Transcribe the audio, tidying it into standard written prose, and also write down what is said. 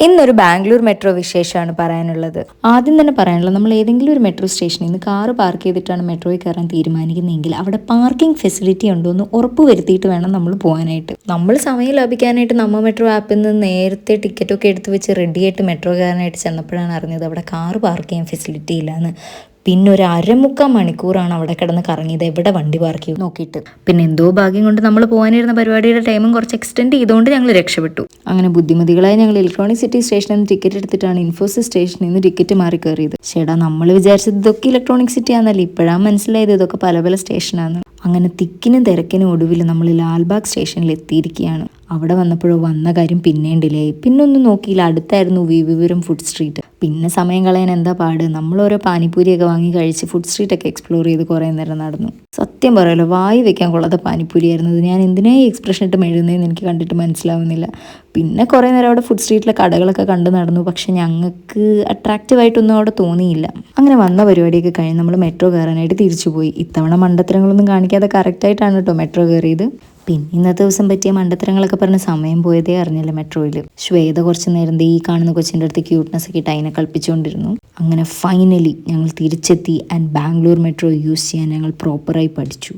ഇന്നൊരു ബാംഗ്ലൂർ മെട്രോ വിശേഷമാണ് പറയാനുള്ളത്. ആദ്യം തന്നെ പറയാനുള്ളത്, നമ്മൾ ഏതെങ്കിലും ഒരു മെട്രോ സ്റ്റേഷനിൽ നിന്ന് കാറ് പാർക്ക് ചെയ്തിട്ടാണ് മെട്രോയിൽ കയറാൻ തീരുമാനിക്കുന്നതെങ്കിൽ അവിടെ പാർക്കിംഗ് ഫെസിലിറ്റി ഉണ്ടോ എന്ന് ഉറപ്പ് വരുത്തിയിട്ട് വേണം നമ്മൾ പോകാനായിട്ട്. നമ്മൾ സമയം ലാഭിക്കാനായിട്ട് നമ്മ മെട്രോ ആപ്പിൽ നിന്ന് നേരത്തെ ടിക്കറ്റൊക്കെ എടുത്ത് വെച്ച് റെഡിയായിട്ട് മെട്രോ കയറാനായിട്ട് ചെന്നപ്പോഴാണ് അറിഞ്ഞത് അവിടെ കാറ് പാർക്ക് ചെയ്യാൻ ഫെസിലിറ്റി ഇല്ലാന്ന്. പിന്നെ ഒരു അരമുക്കാൽ മണിക്കൂറാണ് അവിടെ കിടന്ന് കറങ്ങിയത് എവിടെ വണ്ടി പാർക്ക് ചെയ്യും നോക്കിയിട്ട്. പിന്നെ എന്തോ ഭാഗ്യം കൊണ്ട് നമ്മൾ പോകാനിരുന്ന പരിപാടിയുടെ ടൈമും കുറച്ച് എക്സ്റ്റെൻഡ് ചെയ്തുകൊണ്ട് ഞങ്ങൾ രക്ഷപ്പെട്ടു. അങ്ങനെ ബുദ്ധിമതികളായി ഞങ്ങൾ ഇലക്ട്രോണിക് സിറ്റി സ്റ്റേഷനിൽ നിന്ന് ടിക്കറ്റ് എടുത്തിട്ടാണ് ഇൻഫോസിസ് സ്റ്റേഷനിൽ നിന്ന് ടിക്കറ്റ് മാറി കയറിയത്. ചേട്ടാ, നമ്മൾ വിചാരിച്ചത് ഇതൊക്കെ ഇലക്ട്രോണിക് സിറ്റി ആണെന്നല്ലേ, ഇപ്പോഴാണ് മനസ്സിലായത് ഇതൊക്കെ പല പല സ്റ്റേഷനാണ്. അങ്ങനെ തിക്കിനും തിരക്കിനും ഒടുവിൽ നമ്മൾ ലാൽബാഗ് സ്റ്റേഷനിൽ എത്തിയിരിക്കുകയാണ്. അവിടെ വന്നപ്പോഴോ വന്ന കാര്യം പിന്നെയും ഡിലേ ആയി. പിന്നൊന്നും നോക്കിയില്ല, അടുത്തായിരുന്നു വിവിപുരം ഫുഡ് സ്ട്രീറ്റ്. പിന്നെ സമയം കളയാൻ എന്താ പാട്, നമ്മൾ ഓരോ പാനിപ്പൂരിയൊക്കെ വാങ്ങി കഴിച്ച് ഫുഡ് സ്ട്രീറ്റൊക്കെ എക്സ്പ്ലോർ ചെയ്ത് കുറേ നേരം നടന്നു. സത്യം പറയാലോ, വായി വെക്കാൻ കൊള്ളാത്ത പാനിപ്പൂരി ആയിരുന്നത്. ഞാൻ എന്തിനാ ഈ എക്സ്പ്രഷൻ ഇട്ട് മെഴുകുന്നതെന്ന് എനിക്ക് കണ്ടിട്ട് മനസ്സിലാവുന്നില്ല. പിന്നെ കുറേ നേരം അവിടെ ഫുഡ് സ്ട്രീറ്റിലെ കടകളൊക്കെ കണ്ടു നടന്നു. പക്ഷെ ഞങ്ങൾക്ക് അട്രാക്റ്റീവായിട്ടൊന്നും അവിടെ തോന്നിയില്ല. അങ്ങനെ വന്ന പരിപാടിയൊക്കെ കഴിഞ്ഞ് നമ്മൾ മെട്രോ കയറാനായിട്ട് തിരിച്ചു പോയി. ഇത്തവണ മണ്ടത്തരങ്ങളൊന്നും കാണിക്കാതെ കറക്റ്റായിട്ടാണ് കേട്ടോ മെട്രോ കയറിയത്. പിന്നെ ഇന്നത്തെ ദിവസം പറ്റിയ മണ്ടത്തരങ്ങളൊക്കെ പറഞ്ഞ് സമയം പോയതേ അറിഞ്ഞില്ല മെട്രോയിൽ. ശ്വേത കുറച്ച് നേരം ഈ കാണുന്ന കൊച്ചിൻ്റെ അടുത്ത് ക്യൂട്ട്നെസ് ഒക്കെ ഇട്ട് അതിനെ കളിപ്പിച്ചുകൊണ്ടിരുന്നു. അങ്ങനെ ഫൈനലി ഞങ്ങൾ തിരിച്ചെത്തി ആൻഡ് ബാംഗ്ലൂർ മെട്രോ യൂസ് ചെയ്യാൻ ഞങ്ങൾ പ്രോപ്പറായി പഠിച്ചു.